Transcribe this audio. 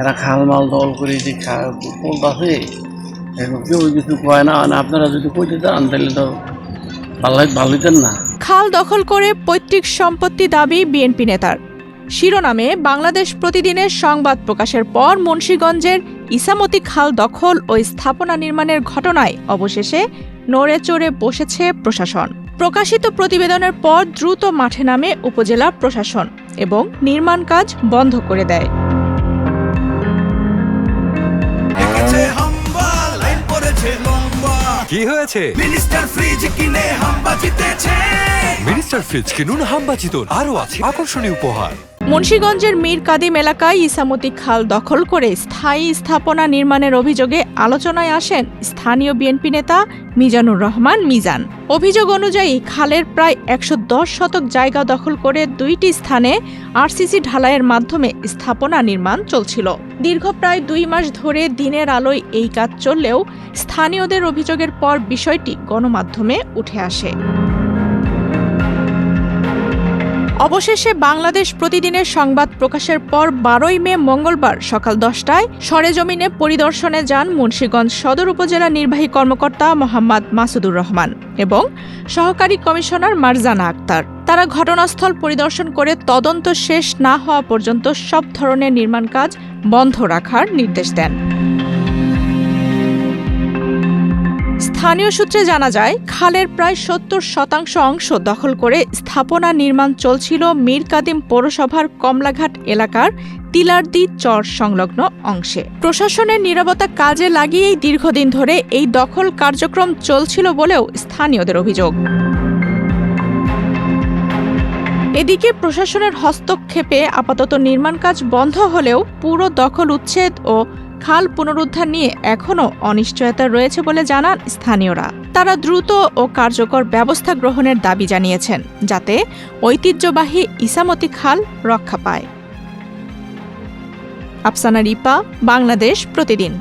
এরা খালমাল দল করে যে বলতেছে কেউ কিছু কয় না, আপনারা যদি কইতে চান তাহলে তো ভালোইতেন না। খাল দখল করে পৈতৃক সম্পত্তি দাবি বিএনপি নেতার শিরোনামে বাংলাদেশ প্রতিদিনের সংবাদ প্রকাশের পর মুন্সিগঞ্জের ইসামতি খাল দখল ও স্থাপনা নির্মাণের ঘটনায় অবশেষে নড়ে চড়ে বসেছে প্রশাসন। প্রকাশিত প্রতিবেদনের পর দ্রুত মাঠে নামে উপজেলা প্রশাসন এবং নির্মাণ কাজ বন্ধ করে দেয়। কি হয়েছে? মিনিস্টার ফ্রিজ কিনে হাম্বা জিতেছে। মিনিস্টার ফ্রিজ কিনুন, হাম্বা জিতুন, আরো আছে আকর্ষণীয় উপহার। মুন্সিগঞ্জের মীর কাদিম এলাকায় ইসামতি খাল দখল করে স্থায়ী স্থাপনা নির্মাণের অভিযোগে আলোচনায় আসেন স্থানীয় বিএনপি নেতা মিজানুর রহমান মিজান। অভিযোগ অনুযায়ী খালের প্রায় ১১০ শতক জায়গা দখল করে ২টি স্থানে আরসিসি ঢালাইয়ের মাধ্যমে স্থাপনা নির্মাণ চলছিল। দীর্ঘ প্রায় ২ মাস ধরে দিনের আলোয় এই কাজ চললেও স্থানীয়দের অভিযোগের পর বিষয়টি গণমাধ্যমে উঠে আসে। অবশেষে বাংলাদেশ প্রতিদিনের সংবাদ প্রকাশের পর ১২ই মে মঙ্গলবার সকাল ১০টায় সরেজমিনে পরিদর্শনে যান মুন্সিগঞ্জ সদর উপজেলা নির্বাহী কর্মকর্তা মোহাম্মদ মাসুদুর রহমান এবং সহকারী কমিশনার মারজানা আক্তার। তারা ঘটনাস্থল পরিদর্শন করে তদন্ত শেষ না হওয়া পর্যন্ত সব ধরনের নির্মাণ কাজ বন্ধ রাখার নির্দেশ দেন। স্থানীয় সূত্রে জানা যায়, খালের প্রায় ৭০% অংশ দখল করে স্থাপনা নির্মাণ চলছিল মীর কাদিম পৌরসভার কমলাঘাট এলাকার তিলারদি চর সংলগ্ন অংশে। প্রশাসনের নীরবতা কাজে লাগিয়েই দীর্ঘদিন ধরে এই দখল কার্যক্রম চলছিল বলেও স্থানীয়দের অভিযোগ। এদিকে প্রশাসনের হস্তক্ষেপে আপাতত নির্মাণ কাজ বন্ধ হলেও পুরো দখল উচ্ছেদ ও খাল পুনরুদ্ধার নিয়ে এখনও অনিশ্চয়তা রয়েছে বলে জানান স্থানীয়রা। তারা দ্রুত ও কার্যকর ব্যবস্থা গ্রহণের দাবি জানিয়েছেন, যাতে ঐতিহ্যবাহী ইসামতি খাল রক্ষা পায়। আফসানা রিপা, বাংলাদেশ প্রতিদিন।